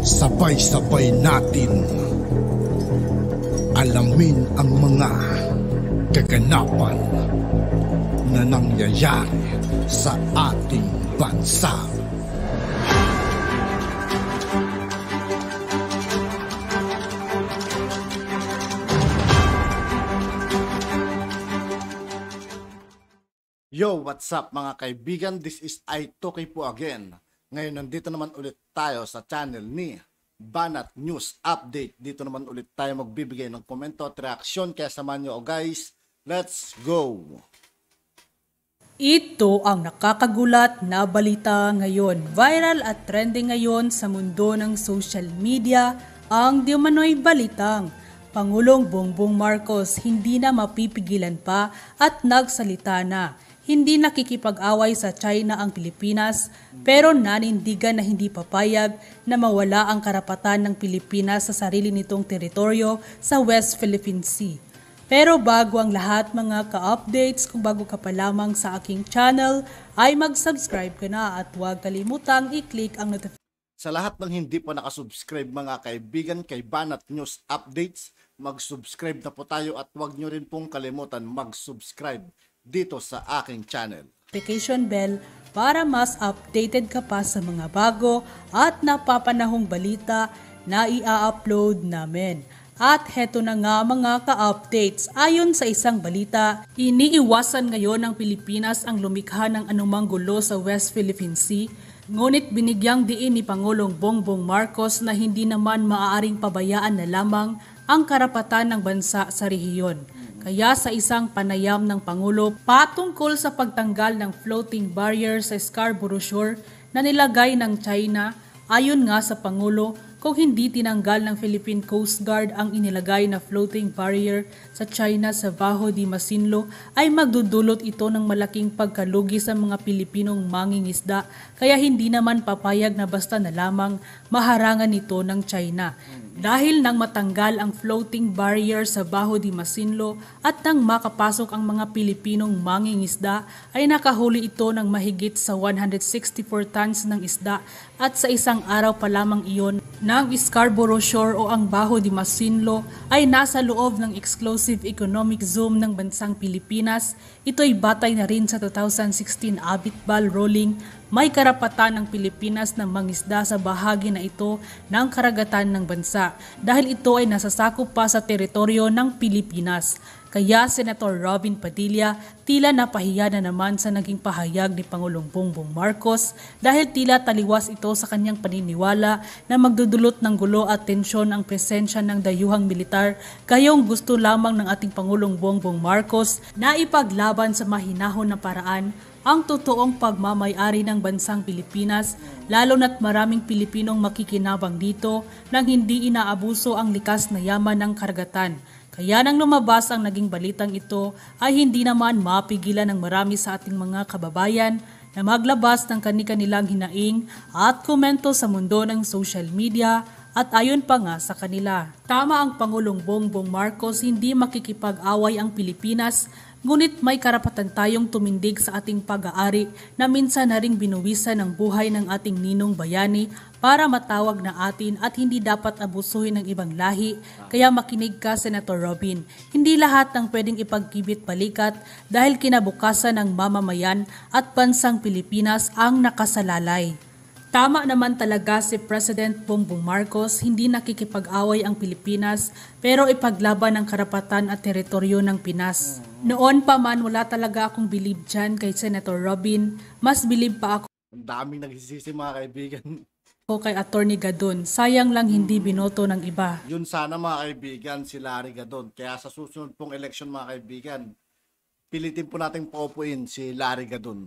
Sabay-sabay natin alamin ang mga kaganapan na nangyayari sa ating bansa. Yo, what's up mga kaibigan? This is Aitoki po again. Ngayon nandito naman ulit tayo sa channel ni Banat News Update. Dito naman ulit tayo magbibigay ng komento at reaksyon. Kaya samahan nyo guys, let's go! Ito ang nakakagulat na balita ngayon. Viral at trending ngayon sa mundo ng social media ang di umano'y balitang Pangulong Bongbong Marcos hindi na mapipigilan pa at nagsalita na. Hindi nakikipag-away sa China ang Pilipinas pero nanindigan na hindi papayag na mawala ang karapatan ng Pilipinas sa sarili nitong teritoryo sa West Philippine Sea. Pero bago ang lahat mga ka-updates, kung bago ka pa lamang sa aking channel ay mag-subscribe ka na at huwag kalimutang i-click ang notification. Sa lahat ng hindi pa nakasubscribe mga kaibigan kay Banat News Updates, mag-subscribe na po tayo at huwag nyo rin pong kalimutan mag-subscribe dito sa aking channel. Notification bell para mas updated ka pa sa mga bago at napapanahong balita na i-upload namin. At heto na nga mga ka-updates. Ayon sa isang balita, iniiwasan ngayon ng Pilipinas ang lumikha ng anumang gulo sa West Philippine Sea. Ngunit binigyang diin ni Pangulong Bongbong Marcos na hindi naman maaaring pabayaan na lamang ang karapatan ng bansa sa rehiyon. Kaya sa isang panayam ng Pangulo patungkol sa pagtanggal ng floating barrier sa Scarborough Shoal na nilagay ng China, ayon nga sa Pangulo, kung hindi tinanggal ng Philippine Coast Guard ang inilagay na floating barrier sa China sa Bajo de Masinloc ay magdudulot ito ng malaking pagkalugi sa mga Pilipinong mangingisda kaya hindi naman papayag na basta na lamang maharangan ito ng China. Dahil nang matanggal ang floating barrier sa Bajo de Masinloc at nang makapasok ang mga Pilipinong mangingisda ay nakahuli ito ng mahigit sa 164 tons ng isda at sa isang araw pa lamang iyon ng Scarborough Shoal o ang Bajo de Masinloc ay nasa loob ng exclusive economic zone ng bansang Pilipinas. Ito'y batay na rin sa 2016 Abitbal ruling. May karapatan ng Pilipinas na mangisda sa bahagi na ito ng karagatan ng bansa dahil ito ay nasasakop pa sa teritoryo ng Pilipinas. Kaya Senator Robin Padilla tila napahiya na naman sa naging pahayag ni Pangulong Bongbong Marcos dahil tila taliwas ito sa kanyang paniniwala na magdudulot ng gulo at tensyon ang presensya ng dayuhang militar gayong gusto lamang ng ating Pangulong Bongbong Marcos na ipaglaban sa mahinahon na paraan ang totoong pagmamay-ari ng bansang Pilipinas, lalo na't maraming Pilipinong makikinabang dito nang hindi inaabuso ang likas na yaman ng karagatan. Kaya nang lumabas ang naging balitang ito ay hindi naman mapigilan ng marami sa ating mga kababayan na maglabas ng kani-kanilang hinaing at komento sa mundo ng social media at ayon pa nga sa kanila. Tama ang Pangulong Bongbong Marcos, hindi makikipag-away ang Pilipinas, ngunit may karapatan tayong tumindig sa ating pag-aari na minsan na ring binuwisan ng buhay ng ating ninong bayani para matawag na atin at hindi dapat abusuhin ng ibang lahi. Kaya makinig ka, Senator Robin. Hindi lahat ng pwedeng ipagkibit balikat dahil kinabukasan ng mamamayan at bansang Pilipinas ang nakasalalay. Tama naman talaga si President Bongbong Marcos, hindi nakikipag-away ang Pilipinas pero ipaglaban ang karapatan at teritoryo ng Pinas. Noon pa man wala talaga akong believe dyan kay Senator Robin, mas believe pa ako. Ang daming nagsisisi mga kaibigan. Kay Attorney Gadon, sayang lang hindi binoto ng iba. Yun sana mga kaibigan si Larry Gadon. Kaya sa susunod pong eleksyon mga kaibigan, pilitin po natin paupuin si Larry Gadon.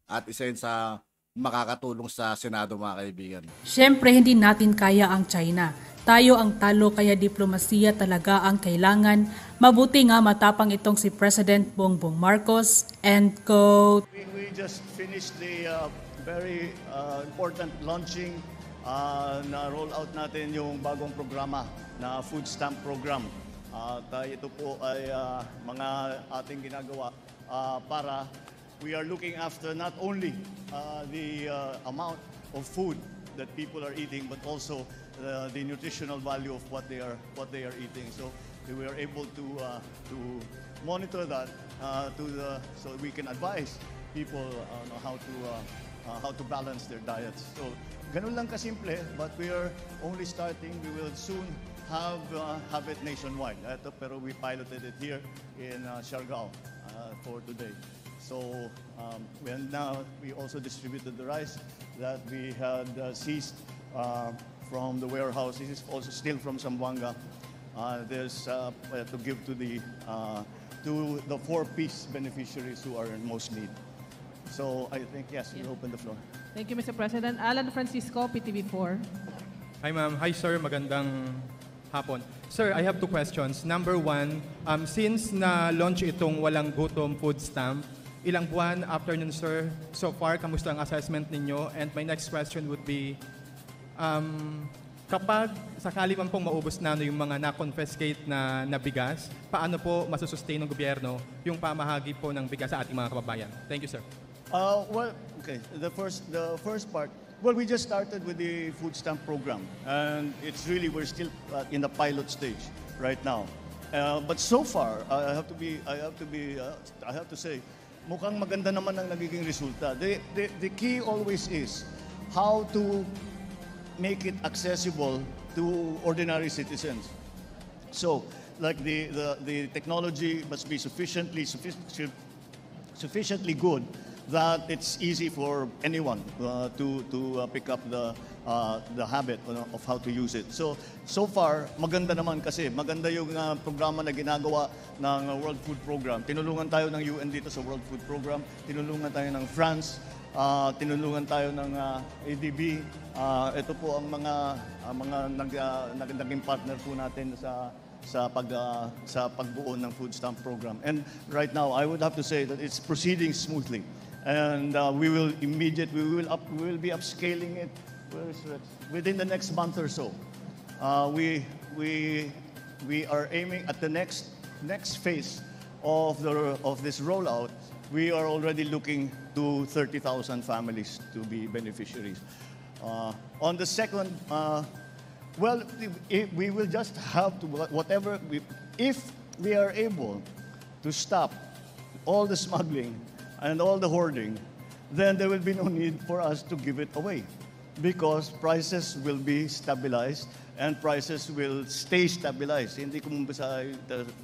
At isa yun sa makakatulong sa Senado mga kaibigan. Siyempre hindi natin kaya ang China. Tayo ang talo kaya diplomasiya talaga ang kailangan. Mabuti nga matapang itong si President Bongbong Marcos. End quote. We just finished the very important launching na roll out natin yung bagong programa na food stamp program. Ito po ay mga ating ginagawa para we are looking after not only the amount of food that people are eating, but also the nutritional value of what they are eating. So we are able to monitor that so we can advise people on how to balance their diets. So ganun lang kasimple, but we are only starting. We will soon have it nationwide. Pero we piloted it here in Siargao for today. So now we also distributed the rice that we had seized from the warehouse. This is also still from Zamboanga. There's to give to the 4-piece beneficiaries who are in most need. So I think, yes, we open the floor. Thank you, Mr. President. Alan Francisco, PTV4. Hi, ma'am. Hi, sir. Magandang hapon. Sir, I have 2 questions. Number 1, since na-launch itong Walang Gutom food stamp, ilang buwan after nun, sir? So far, kamusta ang assessment ninyo? And my next question would be, kapag sakali man pong maubos na yung mga na-confiscate na bigas, paano po masusustain ng gobyerno yung pamahagi po ng bigas sa ating mga kababayan? Thank you, sir. Well, okay. The first part. Well, we just started with the food stamp program, and we're still in the pilot stage right now. But so far, I have to say, mukhang maganda naman ang nagiging resulta. The key always is how to make it accessible to ordinary citizens. So, like the technology must be sufficiently good that it's easy for anyone to pick up the habit of how to use it. So far, maganda naman kasi. Maganda yung programa na ginagawa ng World Food Program. Tinulungan tayo ng UN dito sa World Food Program. Tinulungan tayo ng France. Tinulungan tayo ng ADB. Ito po ang mga naging partner po natin sa pagbuo ng food stamp program. And right now, I would have to say that it's proceeding smoothly. And we will be upscaling it within the next month or so. We are aiming at the next phase of this rollout. We are already looking to 30,000 families to be beneficiaries. On the second, well, we will just have to if we are able to stop all the smuggling and all the hoarding, then there will be no need for us to give it away because prices will be stabilized and prices will stay stabilized. Hindi kumumbasa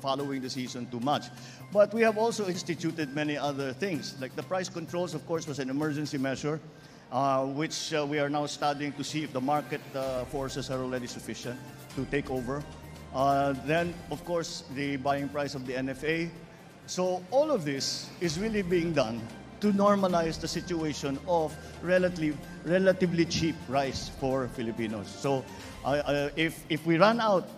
following the season too much. But we have also instituted many other things. Like the price controls, of course, was an emergency measure, which we are now studying to see if the market forces are already sufficient to take over. Then, of course, the buying price of the NFA. So all of this is really being done to normalize the situation of relatively cheap rice for Filipinos. So if we run out,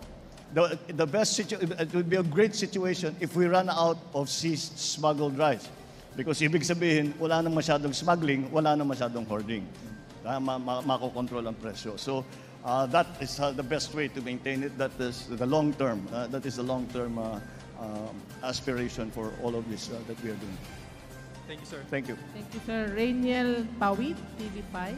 it would be a great situation if we run out of seized smuggled rice. Because ibig sabihin, wala nang masyadong smuggling, wala nang masyadong hoarding. Makokontrol ang presyo. So that is the best way to maintain it. That is the long term. Aspiration for all of this that we are doing. Thank you, sir. Thank you. Thank you, sir. Rainiel Pawit, TV5.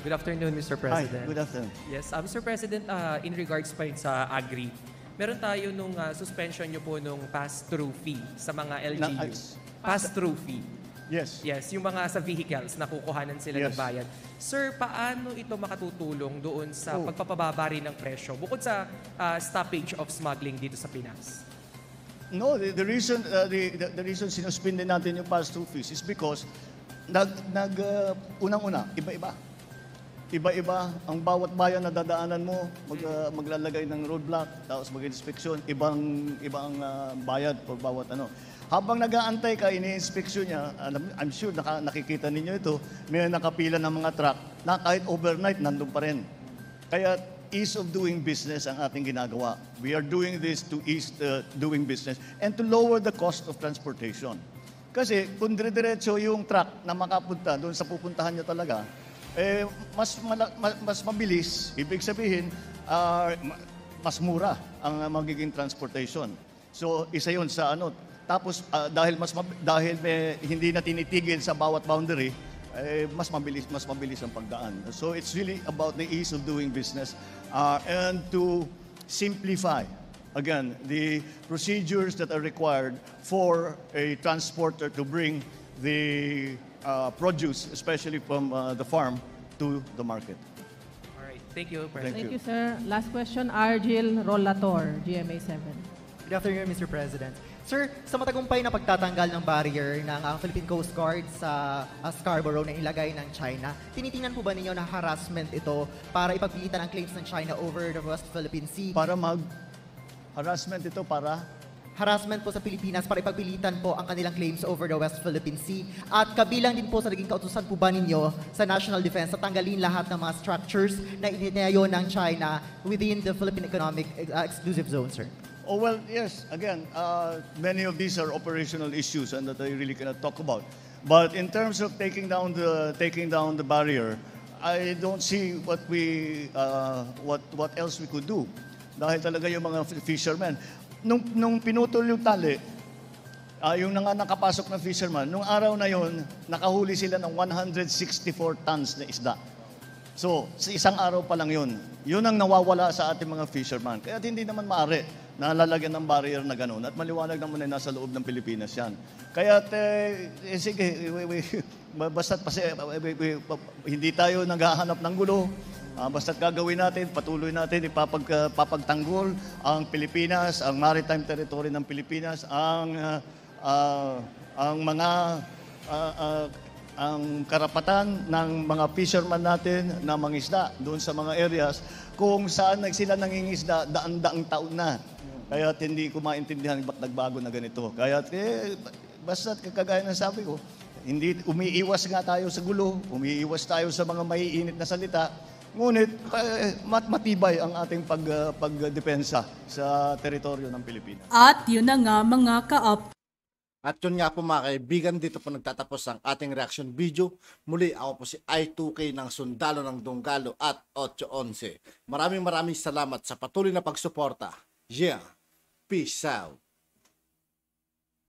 Good afternoon, Mr. President. Hi, good afternoon. Yes, Mr. President, in regards pa rin sa Agri, meron tayo nung suspension nyo po nung pass-through fee sa mga LGU. Pass-through fee. Yes. Yes, yung mga sa vehicles, nakukuhanan sila ng bayad. Sir, paano ito makatutulong doon sa pagpapababa rin ng presyo bukod sa stoppage of smuggling dito sa Pinas? No, the reason sinuspindi natin yung pass-through fees is because unang-una, iba-iba. Iba-iba ang bawat bayan na dadaanan mo, maglalagay ng roadblock, tapos mag-inspeksyon, ibang bayad for bawat ano. Habang nag-aantay ka, ini-inspeksyon niya, I'm sure nakikita ninyo ito, may nakapila ng mga truck na kahit overnight nandun pa rin. Kaya ease of doing business ang ating ginagawa. We are doing this to ease doing business and to lower the cost of transportation. Kasi kung dire-diretso yung truck na makapunta doon sa pupuntahan niya talaga, mas mabilis, ibig sabihin, mas mura ang magiging transportation. So isa yun sa Tapos dahil hindi na tinitigil sa bawat boundary, mas mabilis ang pagdaan. So it's really about the ease of doing business and to simplify again the procedures that are required for a transporter to bring the produce, especially from the farm, to the market. All right. Thank you, President. Thank you, sir. Last question, Argil Rolator, GMA7. Good afternoon, Mr. President. Sir, sa matagumpay na pagtatanggal ng barrier ng Philippine Coast Guard sa Scarborough na ilagay ng China, tinitingnan po ba ninyo na harassment ito para ipagpilitan ang claims ng China over the West Philippine Sea? Harassment ito para? Harassment po sa Pilipinas para ipagpilitan po ang kanilang claims over the West Philippine Sea. At kabilang din po sa naging kautusan po ba ninyo sa National Defense na tanggalin lahat ng mga structures na itinayo ng China within the Philippine Economic Exclusive Zone, sir? Oh, well, yes. Again, many of these are operational issues and that I really cannot talk about. But in terms of taking down the barrier, I don't see what else we could do. Dahil talaga yung mga fishermen. Nung pinutol yung tali, yung nakapasok na fisherman, nung araw na yon, nakahuli sila ng 164 tons na isda. So, sa isang araw pa lang yun. Yun ang nawawala sa ating mga fisherman. Kaya hindi naman maaari na lalagyan ng barrier na gano'n. At maliwanag naman na nasa loob ng Pilipinas yan. Kaya, sige, basta't hindi tayo naghahanap ng gulo. Basta't gagawin natin, patuloy natin, ipapagtanggol ang Pilipinas, ang maritime territory ng Pilipinas, ang karapatan ng mga fisherman natin na mangisda doon sa mga areas kung saan sila nangingisda daan-daang taon na. Kaya hindi ko maintindihan ba't nagbago na ganito. Kaya basta kagaya ng sabi ko, umiiwas nga tayo sa gulo, umiiwas tayo sa mga maiinit na salita, ngunit matibay ang ating pagdepensa sa teritoryo ng Pilipinas. At yun na nga mga ka-up. At yun nga po mga kaibigan, dito po nagtatapos ang ating reaction video. Muli ako po si I2K ng Sundalo ng Donggalo at 811. Maraming salamat sa patuloy na pagsuporta. Yeah, peace out.